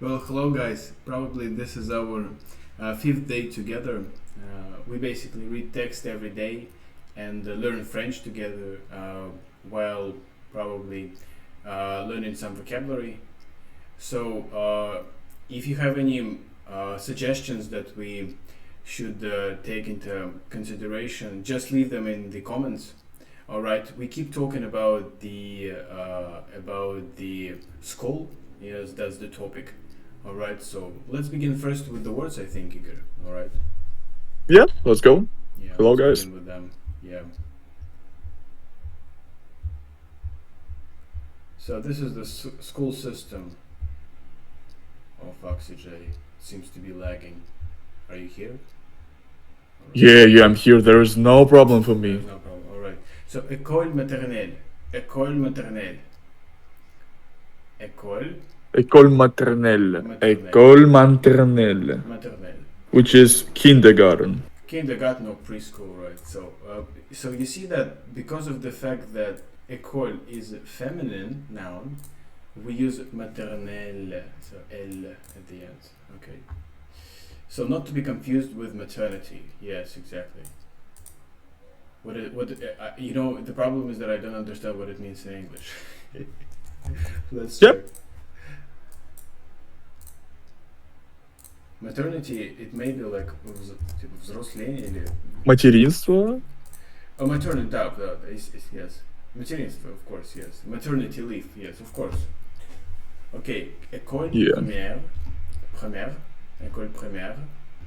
Well, hello guys. Probably this is our fifth day together. We basically read text every day and learn French together while probably learning some vocabulary. So, if you have any suggestions that we should take into consideration, just leave them in the comments. All right. We keep talking about the school. Yes, that's the topic. All right, so let's begin first with the words, I think, Igor. All right. Yeah, let's go. Yeah, Hello, let's guys. begin with them. Yeah. So this is the school system. Oh fuck, CJ seems to be lagging. Are you here? All right. Yeah, I'm here. There is no problem for There's me. no problem. All right. So école maternelle, école maternelle, école École maternelle. maternelle, École maternelle. maternelle. Which is kindergarten. Kindergarten or preschool, right? So you see that because of the fact that école is a feminine noun, we use maternelle, so L at the end. Okay. So not to be confused with maternity. Yes, exactly. The problem is that I don't understand what it means in English. Let's Yep. check. Maternity, it may be like типа взросление или Материнство. oh, maternity, да, yes. Материнство, of course, yes. Maternity leave, yes, of course. Okay, école Yeah. primaire, école primaire,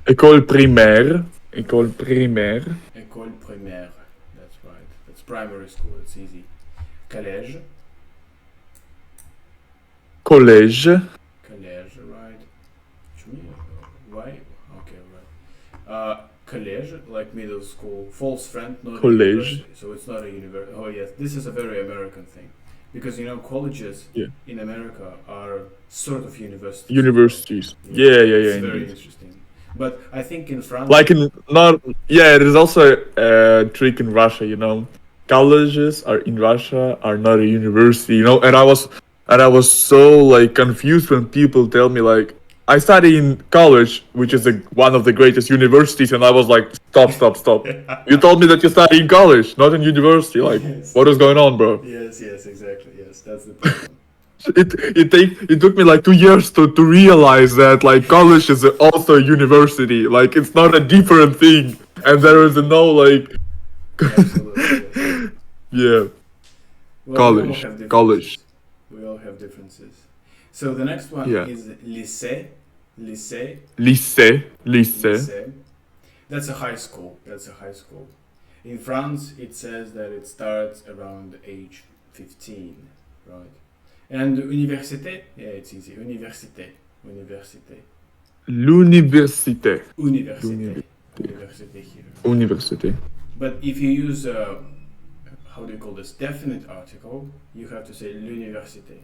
École primaire. École primaire. école primaire. That's right. That's primary school. It's easy. Collège, Collège. collège, right? Why? Okay, right. Collège, like middle school, false friend, not a Collège. university. So it's not a university. Oh yes, this is a very American thing, because colleges Yeah. in America are sort of universities. Universities. Yeah, It's very indeed. interesting. But I think in France, Like in not. Yeah, there's also a trick in Russia. Colleges are in Russia are not a university. And I was so like confused when people tell me like I study in college, which is one of the greatest universities, and I was like, stop. You told me that you study in college, not in university. Like, Yes. what is going on, bro? yes, exactly, yes, that's the problem. It took me like 2 years to realize that like college is also a university. Like it's not a different thing, and there is no like Absolutely. Yes. yeah Well, college. We all have differences. So the next one Yeah. is lycée. Lycée. Lycée. That's a high school. In France, it says that it starts around age 15, right? And université, yeah, it's easy. Université. L'université. Université here. Université. But if you use how do you call this, definite article, you have to say l'université.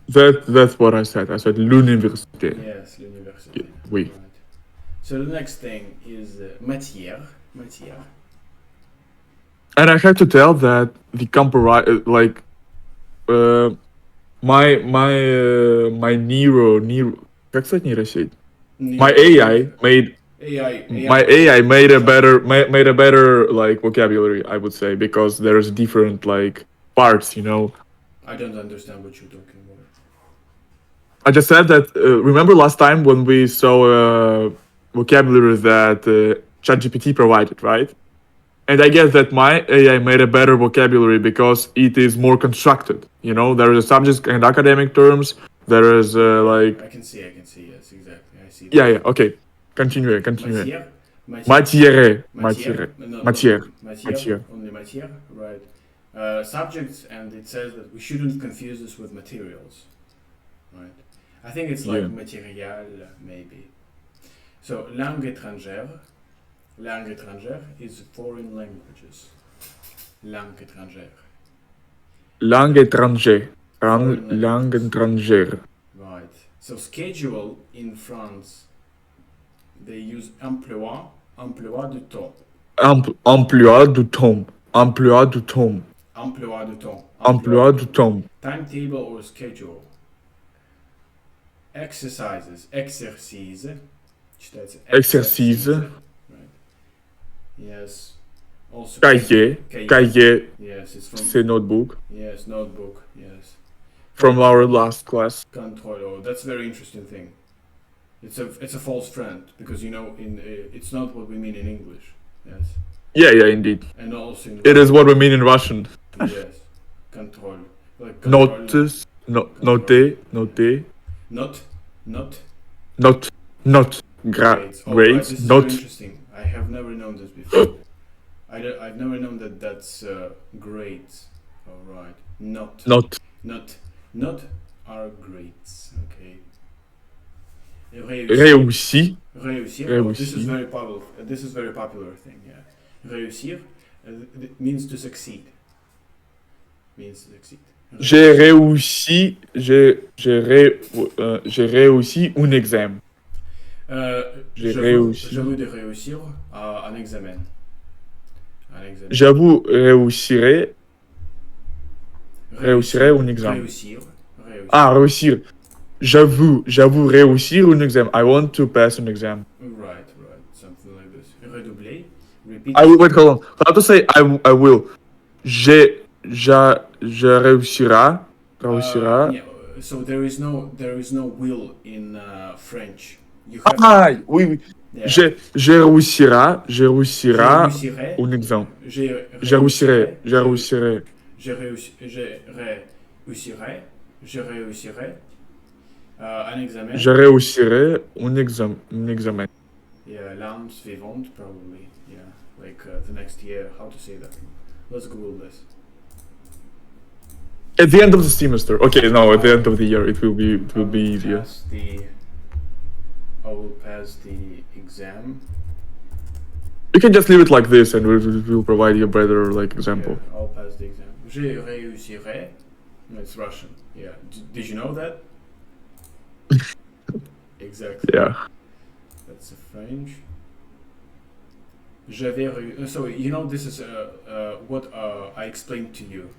That's what I said. I said l'université. Yes, l'université. Oui. Right. So the next thing is matière. And I have to tell that the like my Nero как сказать нейросеть? My AI made a better like vocabulary, I would say, because there's different like parts. I don't understand what you're talking about. I just said that. Remember last time when we saw vocabulary that Chat GPT provided, right? And I guess that my AI made a better vocabulary because it is more constructed. There is a subject and academic terms. There is like. I can see. Yes, exactly. I see. Yeah. Okay. Continue. Matière. Matière. Only matière, right? Subjects, and it says that we shouldn't confuse this with materials, right? I think it's like matériel, maybe. So langue étrangère is foreign languages. Langue étrangère. Langue étrangère. Right. So schedule in France, they use emploi du temps. Emploi du temps. Emploi du temps. Timetable or schedule. exercises. Exercise. Читается Exercice. Right. Yes. Also Cahier. Cahier, Yes, it's from. c'est notebook. Yes, notebook. Yes. From our last class. Control. Oh, that's a very interesting thing. It's a false friend because it's not what we mean in English. Yes. Yeah, indeed. And also in It is what we mean in Russian. Yes. Control. Like control. Notice, noter, noter, Not. not, Grades. Oh, right, grades, this is not. very interesting. I have never known this before. I've never known that that's grades. All right. Not are grades. Okay. Réussi. Réussir. Réussir. Oh, this is very popular. This is very popular thing. Yeah. Réussir it means to succeed. Means to succeed. J'ai réussi, j'ai réussi un examen. J'ai réussi. J'avoue de réussir un examen. J'avoue réussirai un examen. Réussir. Ah, réussir. J'avoue réussir un examen. I want to pass an exam. Right. Something like this. Redoubler. Repeat. Wait, hold on. How to say I will? Réussira. Yeah, so there is no will in French. You have Oui. yeah. Je réussira un examen. Je réussirai. Un examen. Je réussirai un examen. Yeah, l'année suivante probably. Yeah, like the next year. How to say that? Let's Google this. At the end of the semester. Okay, no, at the end of the year it will be easier. I will pass the exam. You can just leave it like this, and we'll provide you a better example. Yeah, I'll pass the exam. Je réussirai. No, it's Russian. Yeah. Did you know that? Exactly. Yeah. That's French. So this is what I explained to you.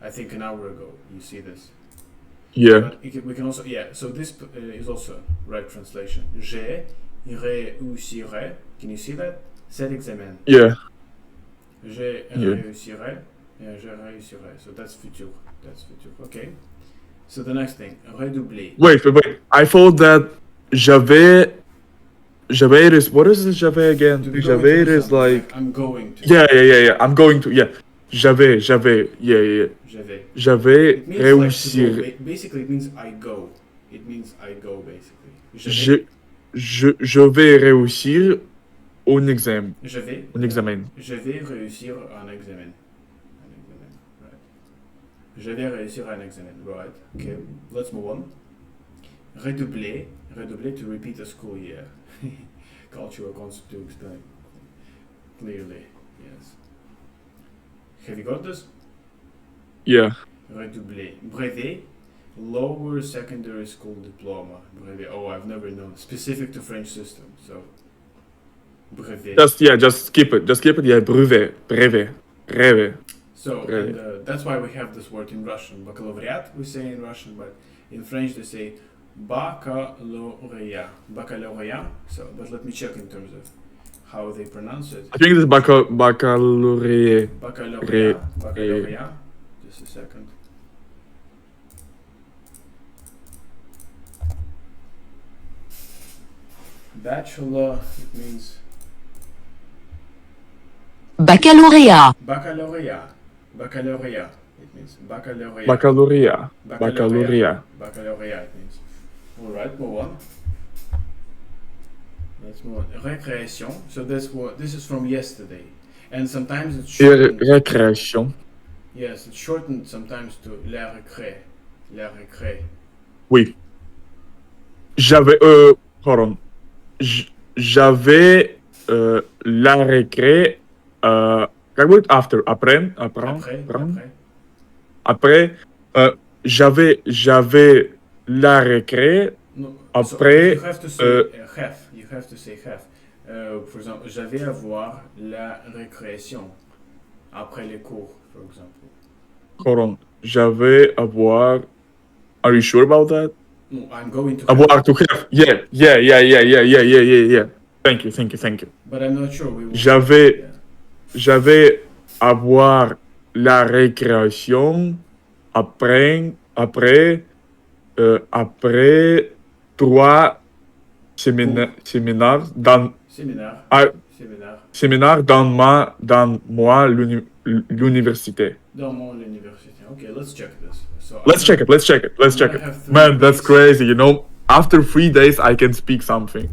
I think an hour ago. You see this. Yeah. But we can also So this is also right translation. Je réussirai. Can you see that? Cet examen. Yeah. Je réussirai. Yeah, je réussirai. So that's futur. Okay. So the next thing, redoubler. Wait. I thought that j'avais is what is it? J'avais again. J'avais is like. I'm going to. Yeah. I'm going to. Yeah. J'avais. Yeah. J'avais réussir. Basically, it means I go. It means I go basically. Je vais réussir un examen. Je vais réussir un examen. Right. Je vais réussir un examen. Right. Okay. Let's move on. Redoubler to repeat a school year. Cultural concept to explain clearly. Yes. Have you got this? Yeah. Redoubler. Brevet. Lower secondary school diploma. Brevet. Oh, I've never known. Specific to French system. So. Brevet. Just skip it. Yeah, brevet. So and, that's why we have this word in Russian. Baccalaureate we say in Russian, but in French they say baccalaureate. So, but let me check in terms of how they pronounce it. I think it's baccalaureate. Baccalaureate. Just a second. Bachelor, it means Baccalauréat. It means baccalaureate. Baccalaureate. Baccalaureate it means. Alright, move on. Let's move on. Récréation. So this is from yesterday. And sometimes it's shortened. Récréation. Yes, it's shortened sometimes to la récré. La récré. Oui. J'avais hold on. J'avais la récré after après j'avais la récré No, après so you have to say You have to say have. For example, j'avais à voir la récréation après les cours, for example. hold on. J'avais à voir. Are you sure about that? No, I'm going to. Avoir, to have. Yeah. Thank you. But I'm not sure. We will. J'avais, j'avais avoir la récréation après trois séminaires dans Séminaire. ah, Séminaire. séminaires dans moi l'université. Dans mon université. Okay, let's check this. So Let's check it. Man, that's crazy. You know, after 3 days, I can speak something.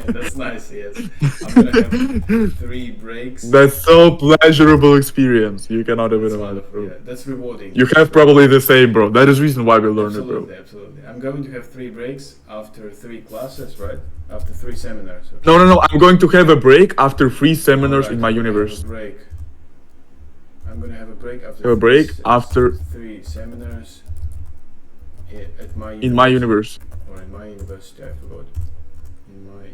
That's nice. Yes, I'm gonna have 3 breaks. That's so pleasurable experience. You cannot even That's imagine, wonderful. bro. Yeah, that's rewarding. You have probably the same, bro. That is reason why we learn it, bro. Absolutely. I'm going to have 3 breaks after 3 classes, right? After 3 seminars. Okay. No. I'm going to have a break after 3 seminars Alright, in my I'm gonna have universe. a break. I'm gonna have a break after. Have a break after 3 seminars at my in my universe. or in my university. I forgot. In my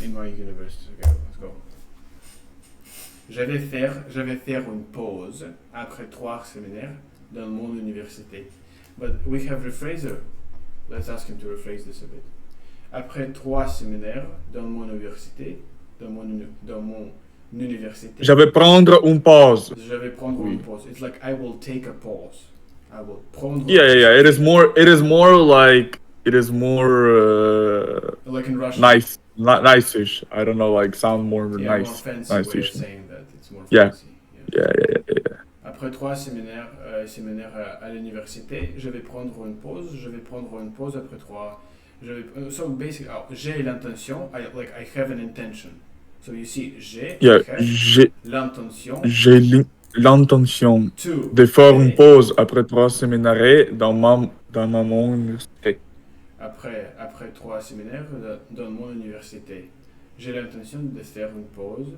in my university. Okay, let's go. J'avais faire une pause après 3 séminaires dans mon université. But we have rephraser. Let's ask him to rephrase this a bit. Après 3 séminaires dans mon université, dans mon université. Je vais prendre une pause. Je vais prendre une pause. It's like I will take a pause. I will prendre. Yeah. It is more like Like in Russian. Nice-ish. I don't know, like sound more Yeah, nice. more fancy way of Nice-ish. saying that. It's more Yeah. fancy. Yeah. Après 3 séminaires, à l'université, je vais prendre une pause. Après 3. So basically, j'ai l'intention. I have an intention. So you see, j'ai l'intention. J'ai l'intention de faire une pause après 3 séminaires dans mon université. Après 3 séminaires dans mon université, j'ai l'intention de faire une pause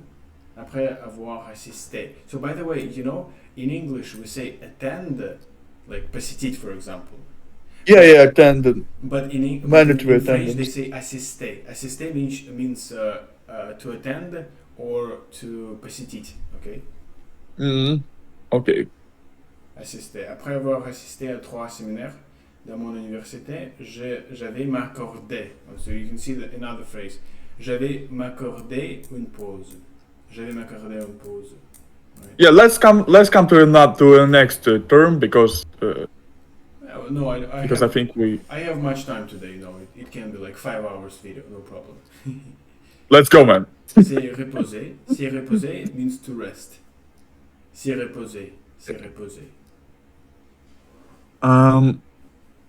après avoir assisté. So by the way, you know, in English we say attend, like посетить, for example. Yeah, attended. But in Mandatory French they attendance. say assister. Assister means to attend or to посетить, okay? Okay. Assister. Après avoir assisté à 3 séminaires dans mon université, j'avais m'accordé. So you can see another phrase. J'avais m'accordé une pause. Right? Yeah, let's come to the next term because no, I think I have much time today. You know, it can be like 5 hours video, no problem. Let's go, man. C'est reposer. C'est reposer means to rest. C'est reposer.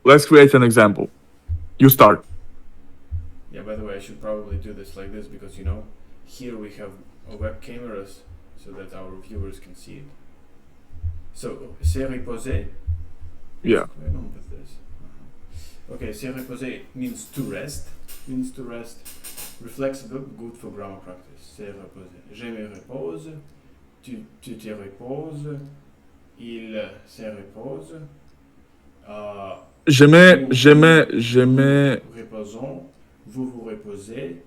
Let's create an example. You start. Yeah, by the way, I should probably do this like this because, you know, here we have web cameras so that our viewers can see it. So, se reposer. Yeah. What's going on with this? Okay, se reposer means to rest. Reflex verb, good for grammar practice. Se reposer. Je me repose. Tu te reposes. Il se repose. Je me Reposons. Vous vous reposez.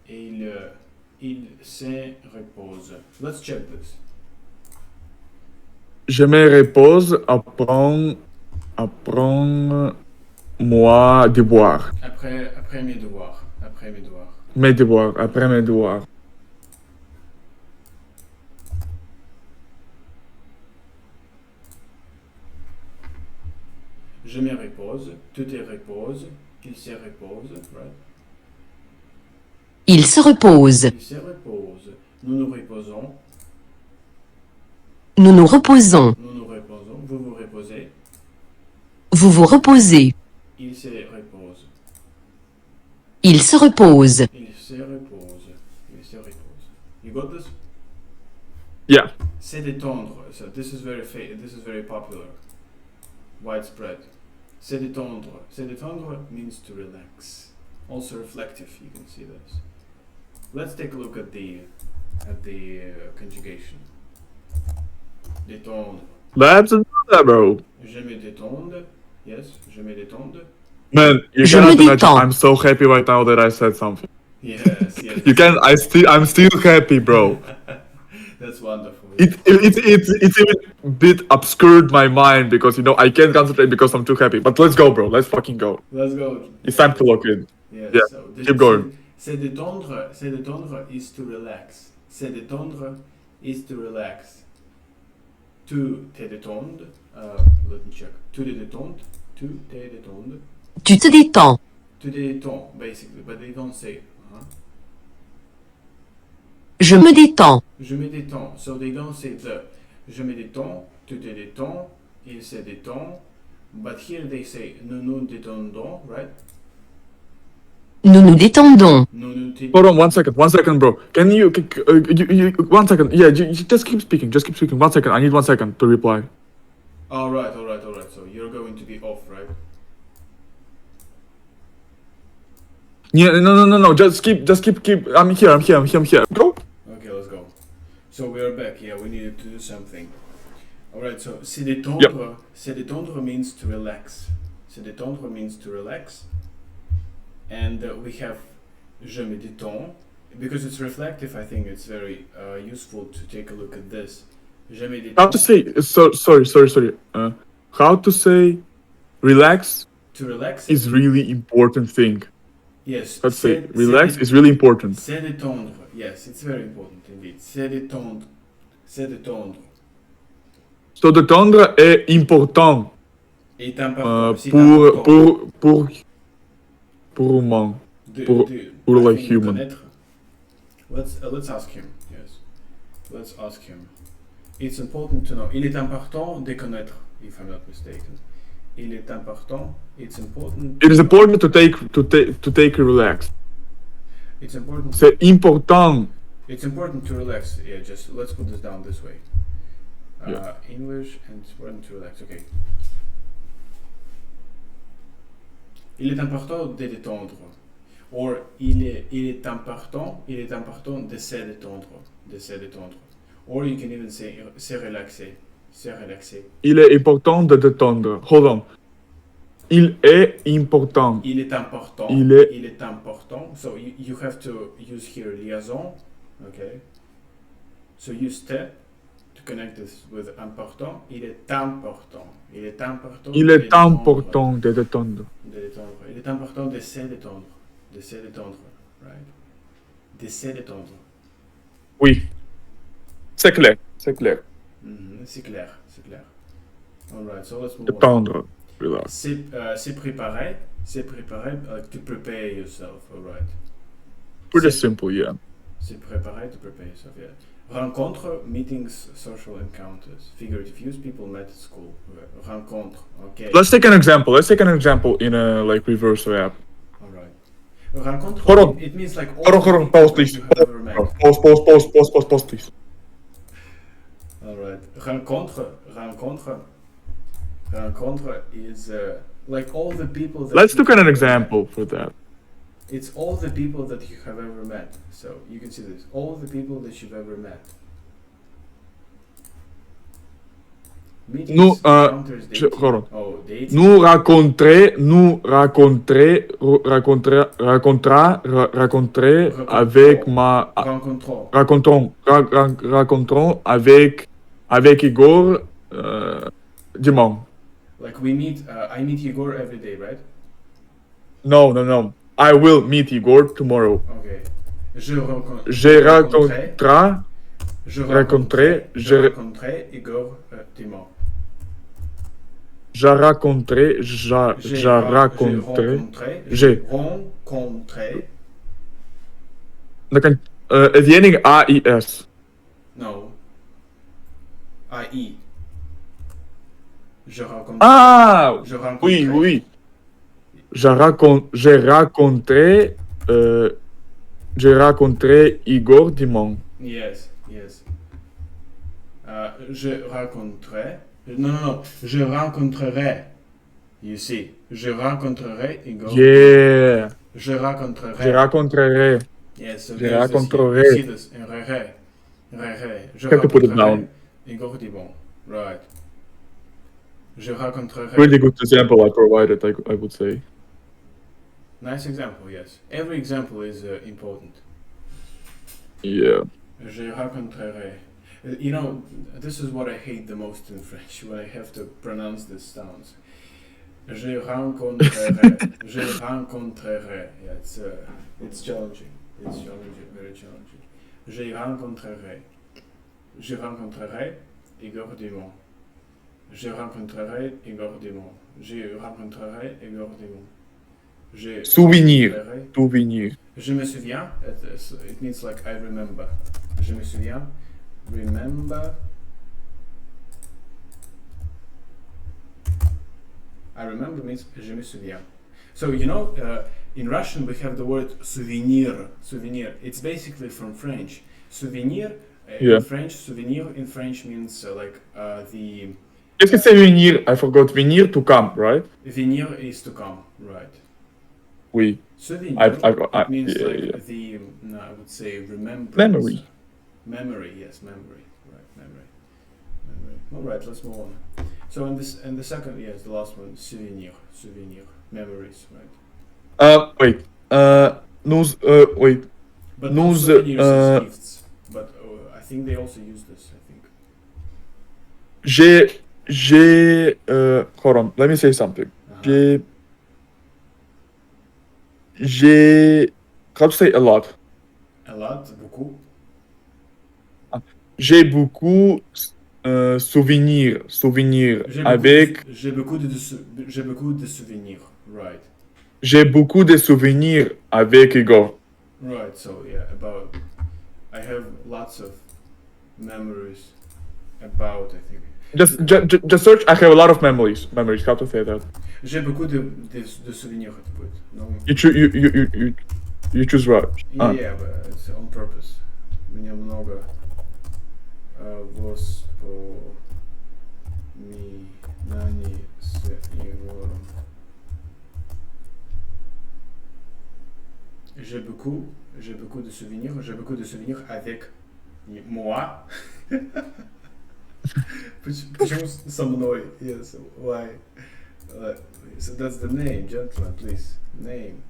Et il se repose. Let's check this. Je me repose moi devoir. Après mes devoirs. Après mes devoirs. Je me repose. Tu te reposes. Il se repose. Right? Il se repose. Il se repose. Nous nous reposons. Nous nous reposons. Vous vous reposez. Vous vous reposez. Il se repose. Il se repose. You got this? Yeah. Se détendre. So this is very popular. Widespread. Se détendre. Se détendre means to relax. Also reflective, you can see this. Let's take a look at the conjugation. Détendre. That's another, bro. Je me détende. Yes, je me détende. Man, you Je cannot me imagine. détends. I'm so happy right now that I said something. Yes. I'm still happy, bro. That's wonderful. it's even a bit obscured my mind because you know I can't concentrate because I'm too happy. But let's go, bro. Let's fucking go. Let's go. It's time to lock in. Yes, Yeah, so keep going. Se détendre is to relax. Se détendre is to relax. Tu te détendre. Let me check. Tu te détendre. Tu te détendre. Tu te détends. Tu te détends, basically, but they don't say. Je me détends. Je me détends. So they don't say the. Je me détends. Tu te détends. Il se détend. But here they say nous nous détendons, right? Nous nous détendons. Nous nous Hold on, 1 second, bro. Can you, 1 second? Yeah, just keep speaking. Just keep speaking. 1 second. I need 1 second to reply. All right. So you're going to be off, right? Yeah, no. Just keep. I'm here. Go. Okay, let's go. So we are back. Yeah, we needed to do something. All right. So se détendre. Se détendre means to relax. Se détendre means to relax. And we have je me détends because it's reflective. I think it's very useful to take a look at this. Je me détends. How to say? Sorry. How to say? Relax. To relax is really important thing. Yes. Let's say relax is really important. Se détendre. Yes, it's very important indeed. Se détendre. Se détendre. Se détendre est important. Est important. Pour humain. Pour like human. Let's ask him. Yes. Let's ask him. It's important to know. Il est important de connaître, if I'm not mistaken. Il est important. It's important. It is important to take a relax. It's important. C'est important. It's important to relax. Yeah, just let's put this down this way. English, and it's important to relax. Okay. Il est important de détendre. Or il est important de se détendre. Or you can even say se relaxer. Il est important de détendre. Hold on. Il est important. Il est important. Il est important. So you have to use here liaison. Okay. So use te to connect this with important. Il est important. Il est important de détendre. Il est important de se détendre. Right? De se détendre. Oui. C'est clair. C'est clair. Alright, so let's move détendre. on. C'est préparer. To prepare yourself, alright. Pretty simple, yeah. C'est préparer to prepare yourself, yeah. Rencontre, meetings, social encounters. Figurative use, people met at school. Rencontre, okay. Let's take an example in a like reverse app. Alright. Rencontre, hold on. It means like all hold on, pause please. Pause please. Alright. Rencontre is like all the people that let's look at an example for that. It's all the people that you have ever met. So you can see this. All the people that you've ever met. Meetings, encounters, dating. Hold on. Oh, dating. Nous raconter avec ma rencontrons avec Igor dimanche. Like we meet. I meet Igor every day, right? No. I will meet Igor tomorrow. Okay. Je raconterai Igor dimanche. J'ai rencontré. Het enige AIS. No. AI. Je rencontre. Ah! Oui. J'ai rencontré Igor dimanche. Yes. Je rencontrerai. Non. Je rencontrerai. You see. Je rencontrerai Igor. Yeah. Je rencontrerai. Yes. So je rencontrerai. You see this in rere. Je rencontrerai Igor dimanche. Right. Je rencontrerai. Really good example I provided, I would say. Nice example, yes. Every example is important. Yeah. Je rencontrerai. You know, this is what I hate the most in French when I have to pronounce these sounds. Je rencontrerai. Je rencontrerai. Yeah, it's challenging. It's challenging, very challenging. Je rencontrerai. Je rencontrerai Igor Dumont. Je rencontrerai Igor Dumont. Je rencontrerai Igor Dumont. Je Souvenir. rencontrerai. Souvenir. Je me souviens. It means like I remember. Je me souviens. Remember. I remember means je me souviens. So you know, in Russian we have the word souvenir. Souvenir. It's basically from French. Souvenir in French. Souvenir in French means the. Qu'est-ce que c'est venir? I forgot. Venir, to come, right? Venir is to come, right? Oui. Souvenir. It means yeah, like yeah. the. No, I would say remembrance. Memory. Memory, yes, memory. Right, memory. All right, let's move on. So in the second, yes, the last one, souvenir, memories, right? Wait. Wait. But Nous, not souvenirs as gifts. But I think they also use this. I think. Hold on. Let me say something. J'ai. How to say a lot? A lot, beaucoup. J'ai beaucoup souvenirs avec. J'ai beaucoup de souvenirs, right? J'ai beaucoup de souvenirs avec Igor. Right. So yeah, I have lots of memories about. I think. Just search. I have a lot of memories. Memories. How to say that? J'ai beaucoup de souvenirs. No. You choose right. Yeah, but it's on purpose. Меня много воспоминаний с Егором. J'ai beaucoup de souvenirs avec moi. Почему со мной? Yes, why? So that's the name, gentlemen, please. Name.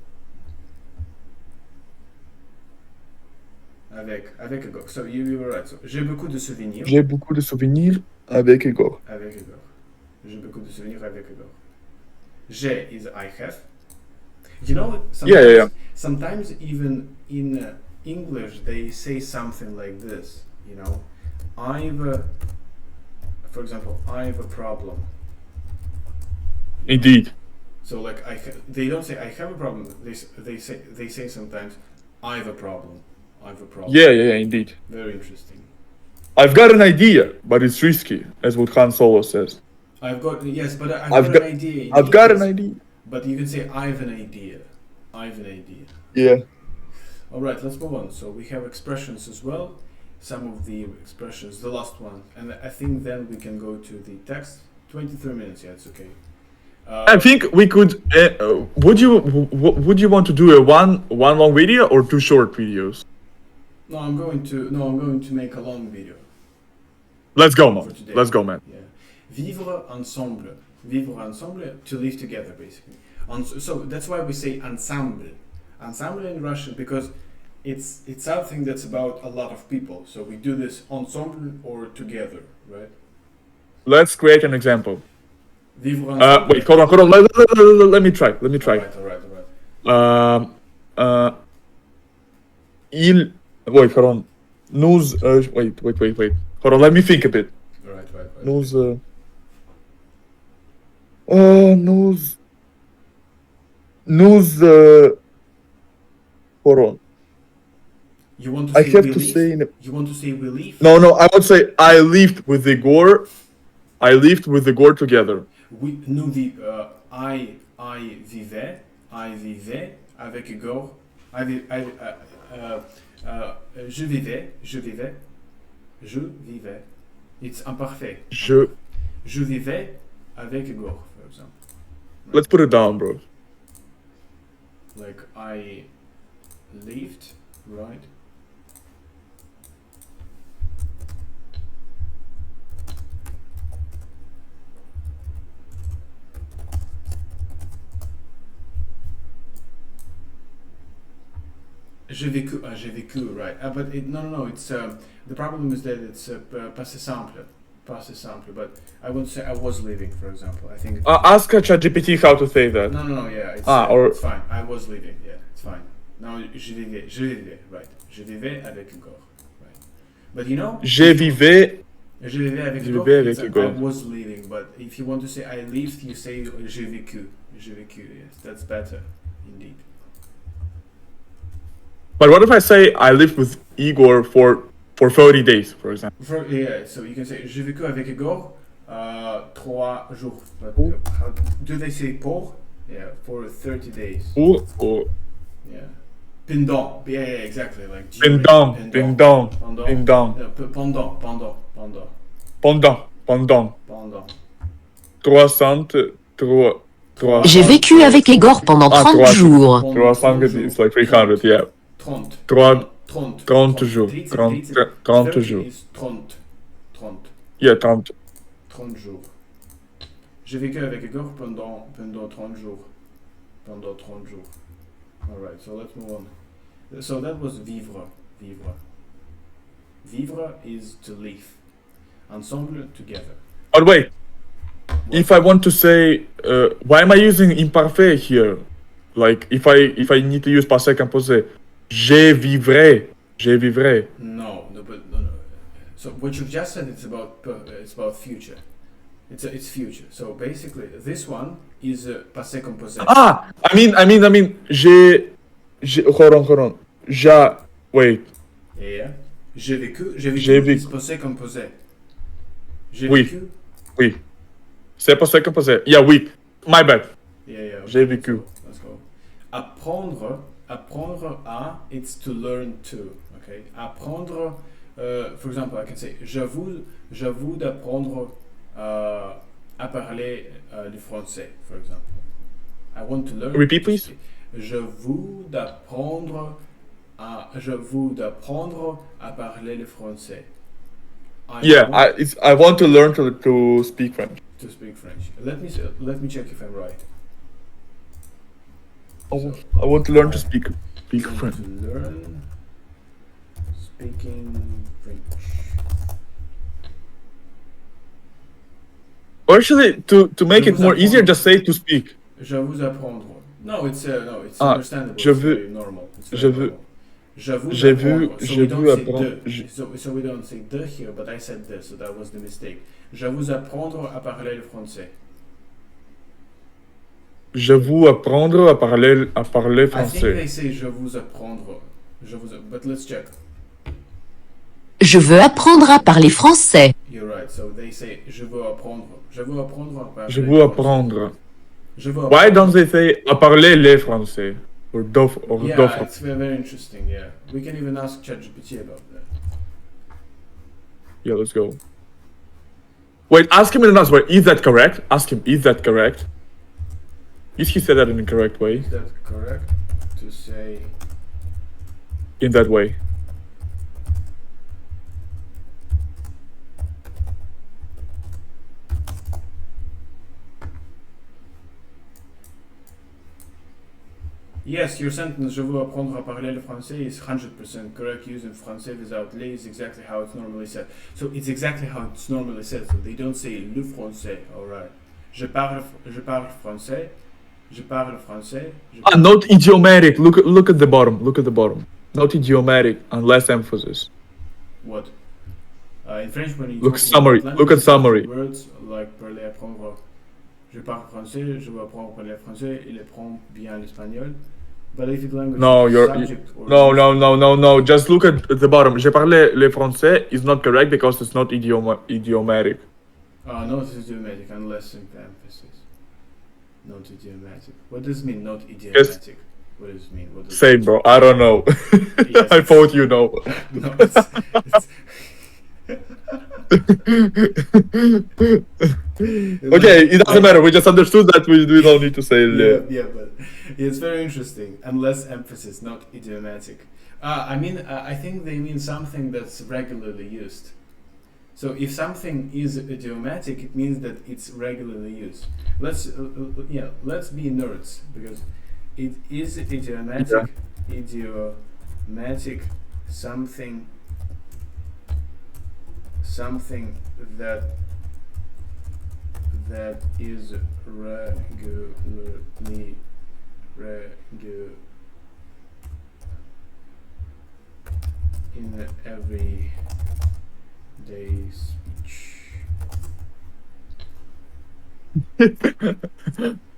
Avec Igor. So you were right. So, j'ai beaucoup de souvenirs. J'ai beaucoup de souvenirs avec Igor. Avec Igor. J'ai beaucoup de souvenirs avec Igor. J'ai is I have. You know, sometimes even in English they say something like this. You know, for example, I have a problem. Indeed. So like they don't say I have a problem. They say sometimes I have a problem. Yeah, indeed. Very interesting. I've got an idea, but it's risky, as what Han Solo says. I've got an idea. I've got an idea. But you can say I have an idea. Yeah. All right, let's move on. So we have expressions as well. Some of the expressions, the last one, and I think then we can go to the text. 23 minutes. Yeah, it's okay. I think we could. Would you want to do a one long video or two short videos? No, I'm going to make a long video. Let's go, man. Yeah. Vivre ensemble, to live together, basically. So that's why we say ensemble in Russian, because it's something that's about a lot of people. So we do this ensemble or together, right? Let's create an example. Vivre ensemble. Wait, hold on. Let me try. All right. Wait, hold on. Wait. Hold on, let me think a bit. Right. Hold on. You want to say You want to say we leave? No, I would say I lived with Igor. Together. I vivais avec Igor. Je vivais. It's imparfait. Je vivais avec Igor, for example. Right? Let's put it down, bro. Like I lived, right? J'ai vécu, right? But no. It's the problem is that it's passé simple, But I won't say I was living, for example. I think. Ask Chat GPT how to say that. No. Yeah, it's fine. I was living. Yeah, it's fine. Now je vivais, right? Je vivais avec Igor, right? But you know. Je vivais avec Igor. I was living, but if you want to say I lived, you say j'ai vécu. J'ai vécu. Yes, that's better, indeed. But what if I say I lived with Igor for 30 days, for example? Yeah, so you can say j'ai vécu avec Igor 3 jours. But how do they say pour? Yeah, for 30 days. Or yeah. Pendant. Yeah, exactly. Like pendant. Pendant. Pendant. 300. J'ai vécu avec Igor pendant 30 jours. 300 is like 300, yeah. 30 jours. 30 jours. Yeah, 30. 30 jours. J'ai vécu avec Igor pendant 30 jours. Alright, so let's move on. So that was vivre. Vivre is to live. Ensemble, together. But wait, if I want to say, why am I using imparfait here? Like, if I need to use passé composé, je vivrai. No. So what you just said, it's about future. It's future. So basically, this one is passé composé. I mean, hold on. Wait. Yeah. J'ai vécu. Is passé composé. Oui. C'est passé composé. Yeah, oui. My bad. Yeah. Okay. J'ai vécu. Let's go. Apprendre à, it's to learn to. Okay. Apprendre. For example, I can say j'avoue d'apprendre à parler le français, for example. I want to learn. Repeat, please. J'avoue d'apprendre à parler le français. I want to learn to speak French. To speak French. Let me check if I'm right. I want to learn to speak French. To learn speaking French. Or actually, to make it more easier, just say to speak. J'avoue apprendre. No, it's understandable. Je veux. It's very normal. Je veux apprendre. So we don't say de here, but I said de, so that was the mistake. J'avoue apprendre à parler le français. Je veux apprendre à parler français. I think they say je vous apprendre. But let's check. Je veux apprendre à parler français. You're right. So they say je veux apprendre. Je veux apprendre à parler. Je veux apprendre. Why don't they say à parler les français? Or yeah, it's very interesting. Yeah, we can even ask Chat GPT about that. Yeah, let's go. Wait, ask him in another way. Is that correct? Ask him, is that correct? Is he said that in the correct way? Is that correct to say in that way? Yes, your sentence, je veux apprendre à parler le français, is 100% correct. Using français without les is exactly how it's normally said. So it's exactly how it's normally said. So they don't say le français, alright. Je parle français. Not idiomatic. Look at the bottom. Not idiomatic, and less emphasis. What? In French, when you look at summary. Words like parler, apprendre. Je parle français, je veux apprendre à parler français, il apprend bien l'espagnol. But if it language no. Just look at the bottom. Je parle le français is not correct because it's not idiomatic. Not idiomatic, unless emphasis. Not idiomatic. What does it mean, not idiomatic? Yes. What does it mean? Same, bro. I don't know. Yes, I thought you know. No, it's Okay, it doesn't matter. We just understood that we don't need to say yeah, but it's very interesting. And less emphasis, not idiomatic. I think they mean something that's regularly used. So if something is idiomatic, it means that it's regularly used. Let's be nerds, because it is idiomatic. Matic, something that is regularly in everyday speech.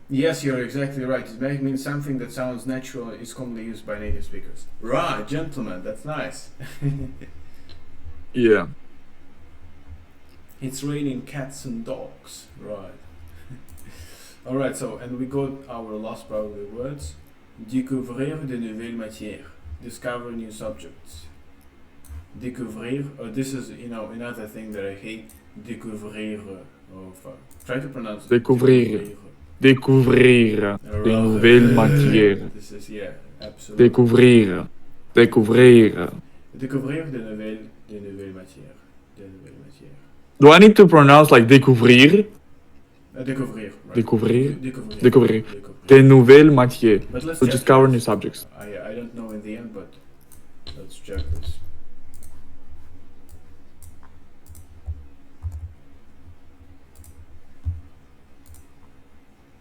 Yes, you're exactly right. It means something that sounds natural and is commonly used by native speakers. Right, gentlemen, that's nice. Yeah. It's raining cats and dogs. Right. Alright, so, and we got our last probably words. Découvrir de nouvelles matières. Discover new subjects. Découvrir, this is, another thing that I hate. Découvrir, try to pronounce it. Découvrir. Découvrir de nouvelles matières. This is, yeah, absolutely. Découvrir. Découvrir. Découvrir de nouvelles matières. Do I need to pronounce like découvrir? Découvrir. Right. Découvrir. Découvrir. De nouvelles matières. But let's To check discover this. new subjects. I don't know in the end, but let's check this.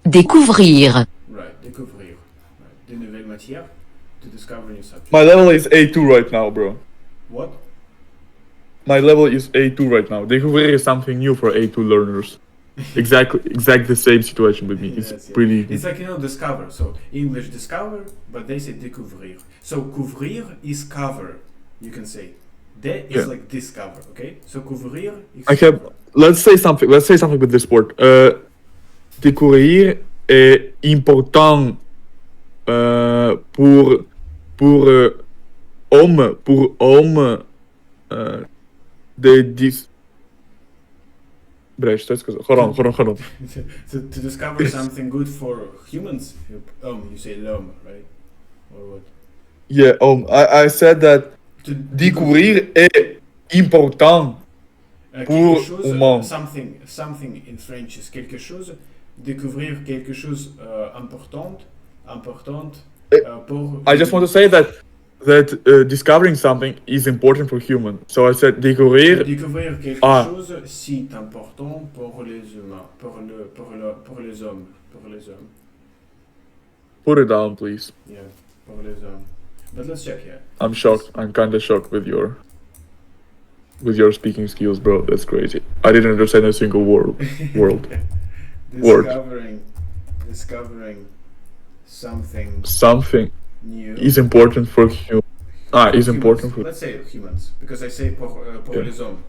Découvrir. Right, découvrir. Right. De nouvelles matières to discover new subjects. My level is A2 right now, bro. What? My level is A2 right now. Découvrir is something new for A2 learners. Exactly the same situation with me. It's Yes, yeah. pretty. It's like, discover. So English discover, but they say découvrir. So couvrir is cover, you can say. De is like discover, okay? So couvrir is Okay, cover. let's say something with this word. Découvrir est important pour homme de 10. Bref, что я сказал? Hold on. to discover something good for humans, you say l'homme, right? Or what? Yeah, I said that To découvrir est important pour quelque chose, humain. something in French is quelque chose. Découvrir quelque chose importante pour. I just want to say that discovering something is important for human. So I said découvrir. Découvrir quelque chose si important pour les humains, pour les hommes. Put it down, please. Yeah, pour les hommes. But let's check here. I'm shocked. I'm kind of shocked with your speaking skills, bro. That's crazy. I didn't understand a single word. Discovering something new is important for human. Is important for. Let's say humans, because I say pour les hommes.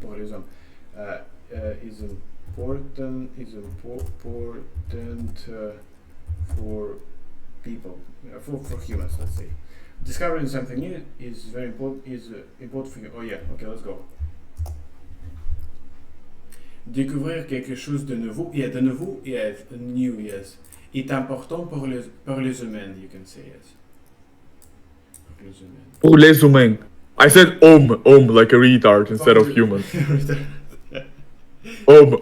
Is important for people, for humans. Let's say discovering something new is very important. Important for you. Oh yeah. Okay, let's go. Découvrir quelque chose de nouveau. Yeah, de nouveau. Yeah, new. Yes. Est important pour les humains. You can say yes. Pour les humains. I said homme like a retard instead of human. Homme.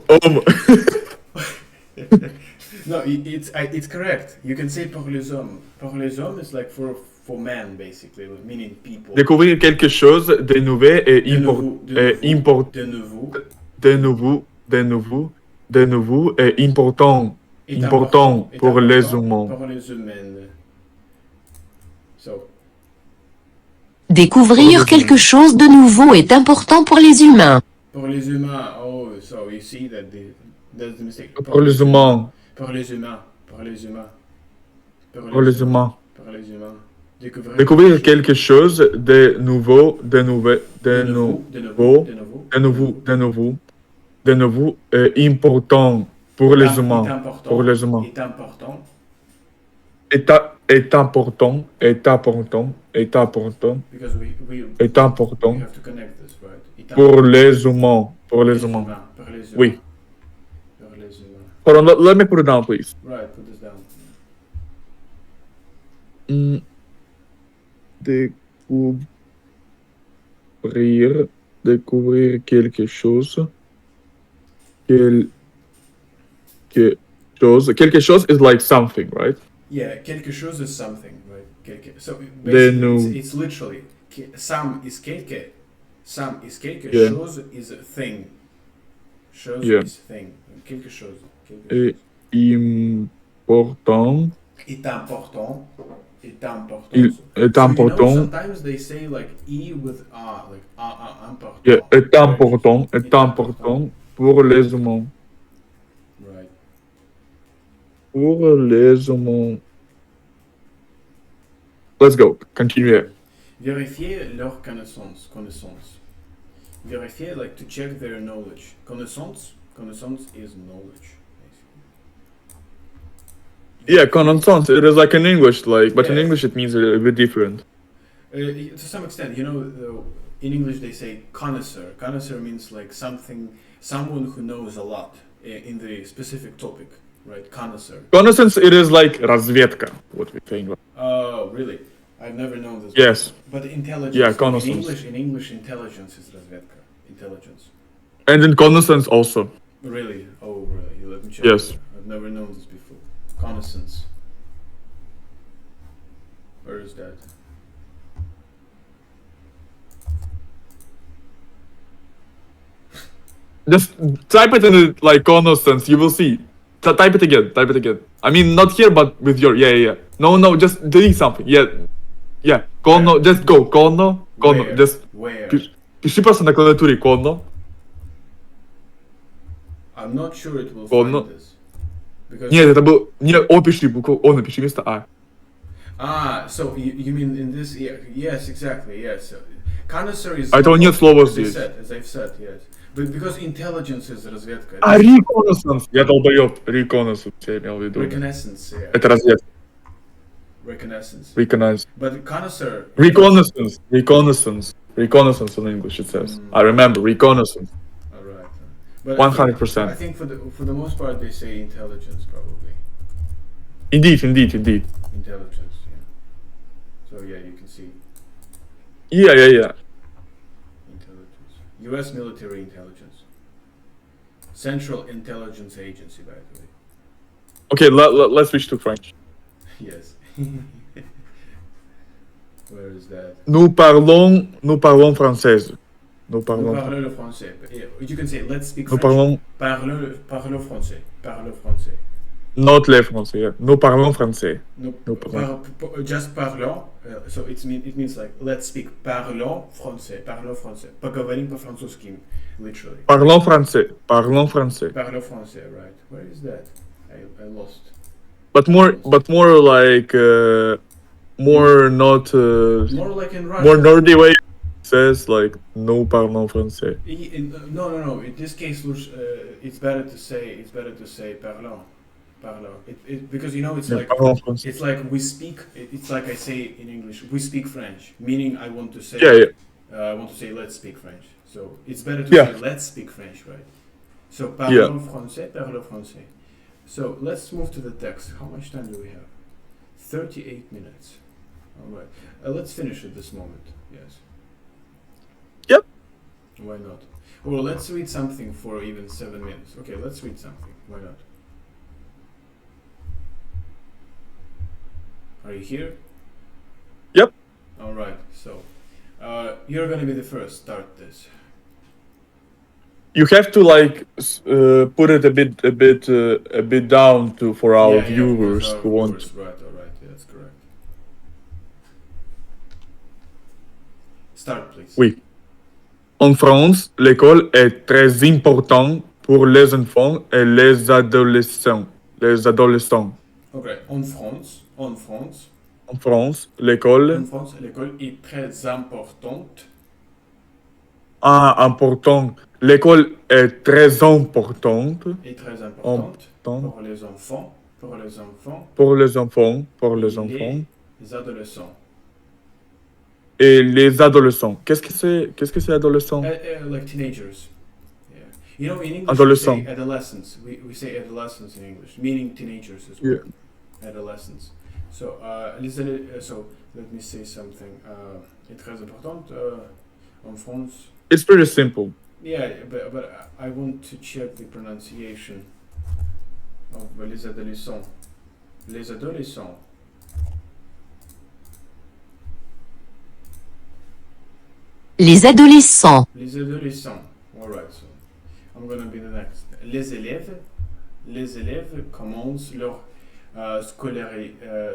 No, it's correct. You can say pour les hommes. Pour les hommes is like for men, basically, meaning people. Découvrir quelque chose de nouveau est important. De nouveau est important pour les humains. Pour les humains. So. Découvrir quelque chose de nouveau est important pour les humains. Pour les humains. Oh, so you see that's the mistake. Pour les humains. Pour les humains. Découvrir quelque chose de nouveau est important pour les humains. Est important. Est important. Because Est important we have to connect this, right? pour les humains. Oui. Hold on, let me put it down, please. Right, put this down. Découvrir quelque chose. Quelque chose is like something, right? Yeah, quelque chose is something, right? So basically, it's literally Sam is quelque. Sam is quelque. Yeah. Chose is a thing. Chose Yeah. is thing. Quelque chose. Et important. Est important. Est important. Il est So important. sometimes they say like e with a, like important. Yeah, est important. Est important pour les humains. Right. Pour les humains. Let's go. Continue. Vérifier leur connaissance. Vérifier, like to check their knowledge. Connaissance is knowledge. Yeah, connaissance. It is like in English, but in Yeah. English it means a bit different. To some extent, in English they say connoisseur. Connoisseur means like someone who knows a lot in the specific topic, right? Connoisseur. Connaissance, it is like разведка, what we think. Oh, really? I've never known this. Yes. But intelligence. Yeah, connaissance. In English, intelligence is разведка. Intelligence. And in connaissance also. Really? Oh, really? Let me check. Yes. I've never known this before. Connaissance. Where is that? Just type it in the, connaissance, you will see. Type it again. I mean, not here, but with your, yeah. No, just delete something, yeah. Conno, just go, conno, Where? just Where? пиши просто на клавиатуре conno. I'm not sure it will Conno. find this. Because Нет, это был, не О пиши, букву О напиши вместо А. so you mean in this? Yeah, yes, exactly. Yes. Connoisseur is. А этого нет слова as здесь. I've said, yes. But because intelligence is разведка. Reconnaissance. Я долбоёб. Reconnaissance, я имел в виду. Reconnaissance, yeah. Это разведка. Reconnaissance. Reconnaissance. But connoisseur. Reconnaissance in English it says. I remember, reconnaissance. All right. But 100%. I think for the most part they say intelligence probably. Indeed. Intelligence, yeah. So yeah, you can see Yeah. intelligence. U.S. military intelligence. Central Intelligence Agency, by the way. Okay, let's switch to French. Yes. Where is that? Nous parlons français. Nous Nous parlons. parlons le français. Yeah, you can say let's speak Nous French. parlons. Parle français. Parle français. Not les français. Yeah. Nous parlons français. No, Nous parlons. just parlons. So it means like let's speak. Parlons français. Parlons français. Поговорим по-французски. Literally. Parlons français. Parlons français. Parlons français. Right. Where is that? I lost. But more like more not More like in Russian. more nerdy way. It says like nous parlons français. No. In this case, it's better to say parlons. Parlons. Because it's like Parlons français. it's like we speak. It's like I say in English, we speak French. Meaning I want to say. Yeah. I want to say let's speak French. So it's better to Yeah. say let's speak French, right? So parlons français, parlons français. So let's move to the text. How much time do we have? 38 minutes. All right. Let's finish at this moment. Yes. Yep. Why not? Or let's read something for even 7 minutes. Okay, let's read something. Why not? Are you here? Yep. All right. So you're gonna be the first. Start this. You have to put it a bit down for our viewers because our who want. viewers, right. All right. Yeah, that's correct. Start, please. Oui. En France, l'école est très importante pour les enfants et les adolescents. Okay. En France, En France, l'école l'école est très importante. important. L'école est très importante Est très importante Important. pour les enfants, pour les enfants les adolescents. et les adolescents. Qu'est-ce que c'est adolescent? Like teenagers. Yeah. In English Adolescent. we say adolescents. We say adolescents in English, meaning teenagers as well. Yeah. Adolescents. So, so let me say something. Est très importante en France. It's pretty simple. Yeah, but I want to check the pronunciation of les adolescents. Les adolescents. Les adolescents. Les adolescents. Alright, so I'm gonna be the next. Les élèves commencent leur scolarité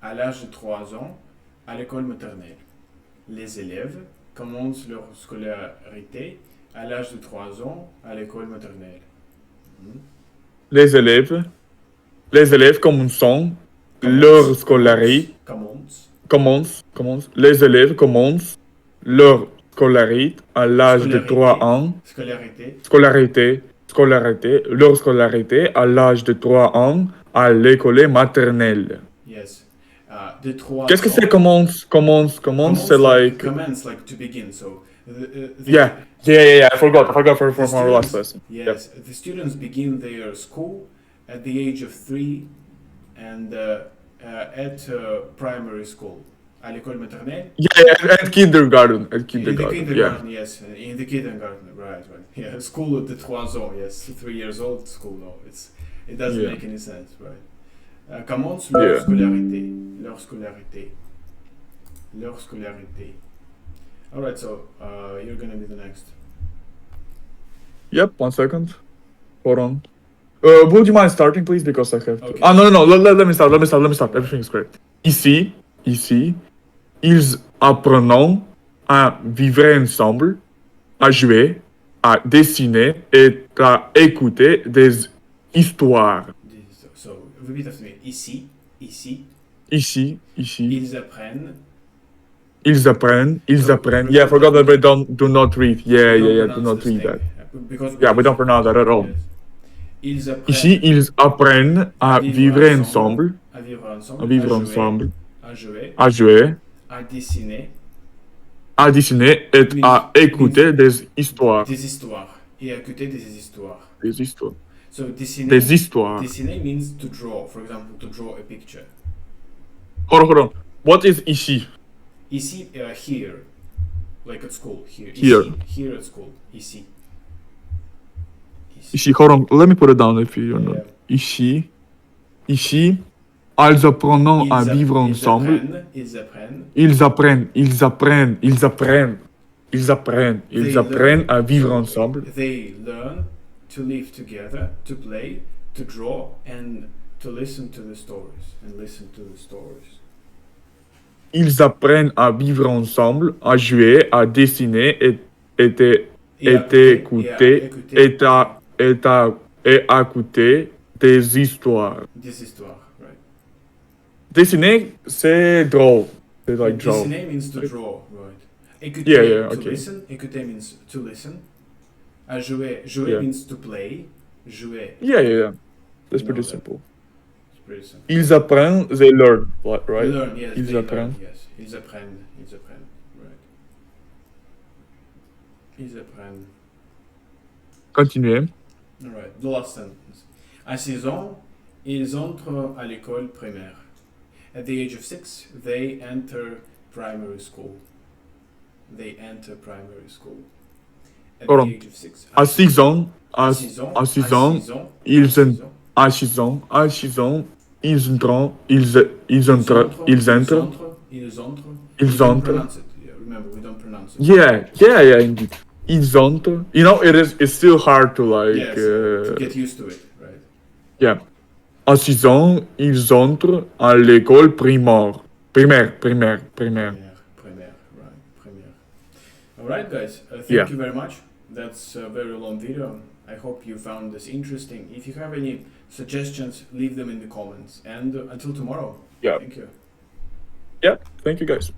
à l'âge de 3 ans à l'école maternelle. Les élèves commencent leur scolarité à l'âge de 3 ans à l'école maternelle. Les élèves commencent leur scolarité. Les élèves commencent leur scolarité à l'âge de 3 ans. Leur scolarité à l'âge de 3 ans à l'école maternelle. Yes. De 3 Qu'est-ce que ans. c'est commence, c'est like... Commence like to begin, so... Yeah. I forgot for my last lesson. Yes, the students begin their school at the age of 3 and at primary school. À l'école maternelle? Yeah, at kindergarten. In the kindergarten, yes. In the kindergarten, right. Yeah, school at the 3 ans, yes. 3 years old school, no. It doesn't make any sense, right? Commence leur scolarité. Alright, so you're gonna be the next. Yep, 1 second. Hold on. Would you mind starting, please? Because I have to... Okay. Ah, no. Let me start. Everything is great. Ici, ils apprennent à vivre ensemble, à jouer, à dessiner et à écouter des histoires. So, repeat after me. Ici. Ici. Ils apprennent. Yeah, I forgot that we do not read. Yeah, do not read that. We don't pronounce that at all. Ils apprennent. Ici, ils apprennent à vivre ensemble, à jouer, à dessiner et à écouter des histoires. Et à écouter des histoires. So, Des histoires. Dessiner means to draw. For example, to draw a picture. Hold on. What is ici? Ici, here. Like at school. Here. Here at school. Ici. Ici, hold on. Let me put it down if you don't know. Ici, ils apprennent à vivre ensemble. Ils apprennent à vivre ensemble. They learn to live together, to play, to draw, and to listen to the stories. Ils apprennent à vivre ensemble, à jouer, à dessiner et écouter des histoires. Right. Dessiner, c'est drôle. C'est like draw. Dessiner means to draw, right. Écouter, to listen. Écouter means to listen. À jouer means to play. Jouer. Yeah. That's pretty simple. Ils apprennent, they learn, right? They learn, yes. Ils apprennent. Yes. Ils apprennent, right. Ils apprennent. Continuez. Alright, the last sentence. À 6 ans, ils entrent à l'école primaire. At the age of 6, they enter primary school. At Hold on. the age of 6. À 6 ans, ils entrent. Pronounce it. Yeah, remember, we don't pronounce it. Yeah, indeed. Ils entrent. You know, it's still hard to like. Yes, to get used to it, right? Yeah. À 6 ans, ils entrent à l'école primaire. Primaire. Primaire, right? Primaire. Alright, guys. Thank you very much. That's a very long video. I hope you found this interesting. If you have any suggestions, leave them in the comments. And until tomorrow. Yeah. Thank you. Yeah, thank you guys.